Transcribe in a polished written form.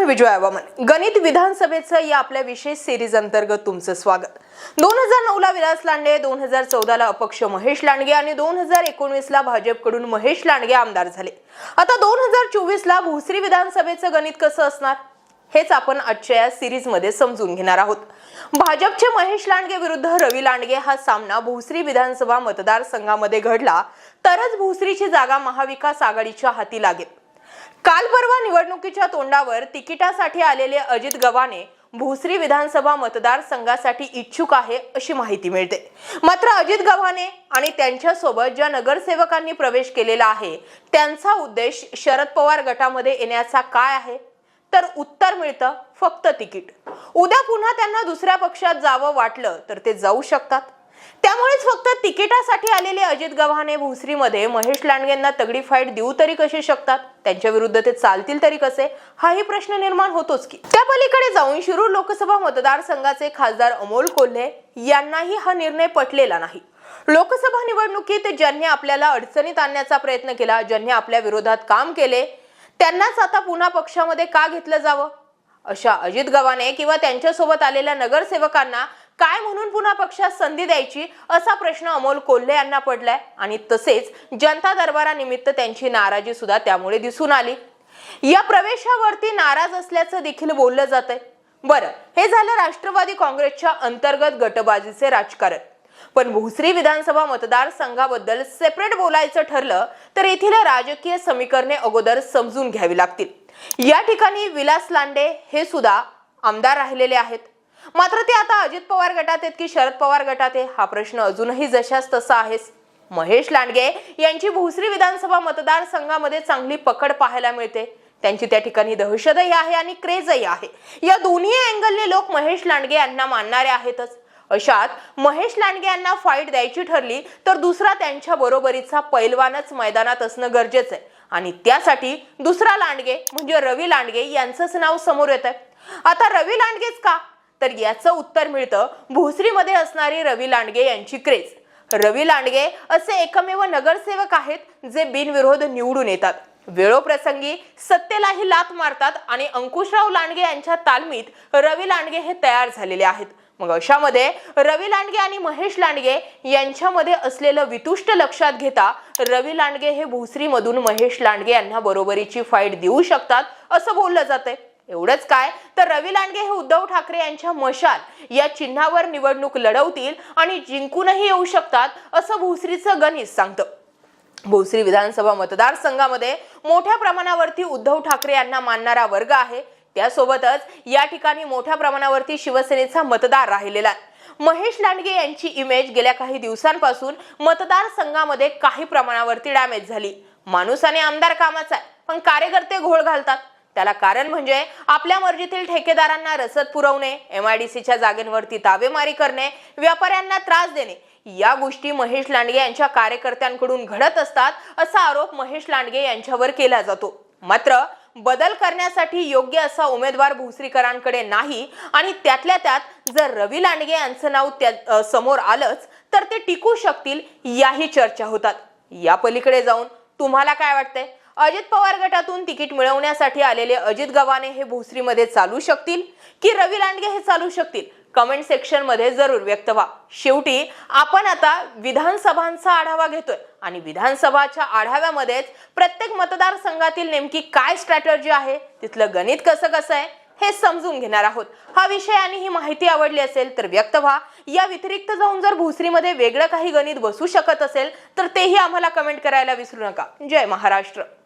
विजया वामन। गणित विधानसभेचं या आपल्या विशेष सिरीज अंतर्गत तुमचं स्वागत। 2009 ला विलास लांडे, 2014 ला अपक्ष महेश लांडगे आणि 2019 ला भाजपकडून महेश लांडगे आमदार झाले। आता 2024 ला भोसरी विधानसभेचं गणित कसं असणार हेच आपण आजच्या या सिरीज मध्ये समजून घेणार आहोत। भाजपचे महेश लांडगे विरुद्ध रवी लांडगे हा सामना भोसरी विधानसभा मतदारसंघामध्ये घडला तरच भोसरीची जागा महाविकास आघाडीच्या हाती लागेल। काल परवा निवडणुकीच्या तोंडावर तिकिटासाठी आलेले अजित गव्हाणे भोसरी विधानसभा मतदारसंघासाठी इच्छुक आहे अशी माहिती मिळते। मात्र अजित गव्हाणे आणि त्यांच्या सोबत ज्या नगरसेवकांनी प्रवेश केलेला आहे त्यांचा उद्देश शरद पवार गटामध्ये येण्याचा काय आहे तर उत्तर मिळतं फक्त तिकीट। उद्या पुन्हा त्यांना दुसऱ्या पक्षात जावं वाटलं तर ते जाऊ शकतात। त्यामुळेच फक्त तिकिटासाठी आलेले अजित गव्हाणे भोसरीमध्ये महेश लांडगेंना तगडी फाईट देऊ तरी कशी शकतात, त्यांच्या विरुद्ध ते चालतील तरी कसे, हाही प्रश्न निर्माण होतोच की। त्या पलीकडे जाऊन शिरूर लोकसभा मतदारसंघाचे खासदार अमोल कोल्हे यांनाही हा निर्णय पटलेला नाही। लोकसभा निवडणुकीत ज्यांनी आपल्याला अडचणीत आणण्याचा प्रयत्न केला, ज्यांनी आपल्या विरोधात काम केले, त्यांनाच आता पुन्हा पक्षामध्ये का घेतलं जावं? अशा अजित गव्हाणे किंवा त्यांच्या सोबत आलेल्या नगरसेवकांना काय म्हणून पुन्हा पक्षात संधी द्यायची असा प्रश्न अमोल कोल्हे यांना पडलाय आणि तसेच जनता दरबारानिमित्त त्यांची नाराजी सुद्धा त्यामुळे दिसून आली। या प्रवेशावरती नाराज असल्याचं देखील बोललं जातंय। बरं, हे झालं राष्ट्रवादी काँग्रेसच्या अंतर्गत गटबाजीचे राजकारण। पण भोसरी विधानसभा मतदारसंघाबद्दल सेपरेट बोलायचं ठरलं तर येथील राजकीय समीकरणे अगोदर समजून घ्यावी लागतील। या ठिकाणी विलास लांडे हे सुद्धा आमदार राहिलेले आहेत, मात्र ते आता अजित पवार गटात आहेत की शरद पवार गटात आहे हा प्रश्न अजूनही जशास तसा आहेच। महेश लांडगे यांची भोसरी विधानसभा मतदारसंघामध्ये चांगली पकड पाहायला मिळते, त्यांची त्या ठिकाणी दहशतही आहे आणि क्रेजही आहे। या दोन्ही अँगलने लोक महेश लांडगे यांना मानणारे आहेतच। अशात महेश लांडगे यांना फाईट द्यायची ठरली तर दुसरा त्यांच्या बरोबरीचा पैलवानच मैदानात असणं गरजेचं आहे आणि त्यासाठी दुसरा लांडगे म्हणजे रवी लांडगे यांचंच नाव समोर येत आहे। आता रवी लांडगेच का तर याचं उत्तर मिळतं भोसरीमध्ये असणारी रवी लांडगे यांची क्रेज। रवी लांडगे असे एकमेव नगरसेवक आहेत जे बिनविरोध निवडून येतात, वेळोप्रसंगी सत्तेलाही लाथ मारतात आणि अंकुशराव लांडगे यांच्या तालमीत रवी लांडगे हे तयार झालेले आहेत। मग अशामध्ये रवी लांडगे आणि महेश लांडगे यांच्यामध्ये असलेलं वितुष्ट लक्षात घेता रवी लांडगे हे भोसरीमधून महेश लांडगे यांना बरोबरीची फाईट देऊ शकतात असं बोललं जातंय। एवढंच काय तर रवी लांडगे हे उद्धव ठाकरे यांच्या मशाल या चिन्हावर निवडणूक लढवतील आणि जिंकूनही येऊ शकतात असं भोसरीचं गणित सांगतं। भोसरी विधानसभा मतदारसंघामध्ये मोठ्या प्रमाणावरती उद्धव ठाकरे यांना मानणारा वर्ग आहे, त्यासोबतच या ठिकाणी मोठ्या प्रमाणावरती शिवसेनेचा मतदार राहिलेला आहे। महेश लांडगे यांची इमेज गेल्या काही दिवसांपासून मतदारसंघामध्ये काही प्रमाणावरती डॅमेज झाली। माणूस आणि आमदार कामाचा आहे पण कार्यकर्ते घोळ घालतात, त्याला कारण म्हणजे आपल्या मर्जीतील ठेकेदारांना रसद पुरवणे, MIDCच्या जागेंवरती ताबेमारी करणे, व्यापाऱ्यांना त्रास देणे, या गोष्टी महेश लांडगे यांच्या कार्यकर्त्यांकडून घडत असतात असा आरोप महेश लांडगे यांच्यावर केला जातो। मात्र बदल करण्यासाठी योग्य असा उमेदवार भोसरीकरांकडे नाही आणि त्यातल्या त्यात जर रवी लांडगे यांचं नाव समोर आलंच तर ते टिकू शकतील याही चर्चा होतात। या पलीकडे जाऊन तुम्हाला काय वाटतंय? अजित पवार गटातून तिकीट मिळवण्यासाठी आलेले अजित गव्हाणे हे भोसरीमध्ये चालू शकतील की रवी लांडगे हे चालू शकतील? कमेंट सेक्शन मध्ये जरूर व्यक्त व्हा। शेवटी आपण आता विधानसभांचा आढावा घेतोय आणि विधानसभाच्या आढाव्यामध्येच प्रत्येक मतदारसंघातील नेमकी काय स्ट्रॅटेजी आहे, तिथलं गणित कसं आहे हे समजून घेणार आहोत। हा विषय आणि ही माहिती आवडली असेल तर व्यक्त व्हा। या व्यतिरिक्त जाऊन जर भोसरीमध्ये वेगळं काही गणित बसू शकत असेल तर तेही आम्हाला कमेंट करायला विसरू नका। जय महाराष्ट्र।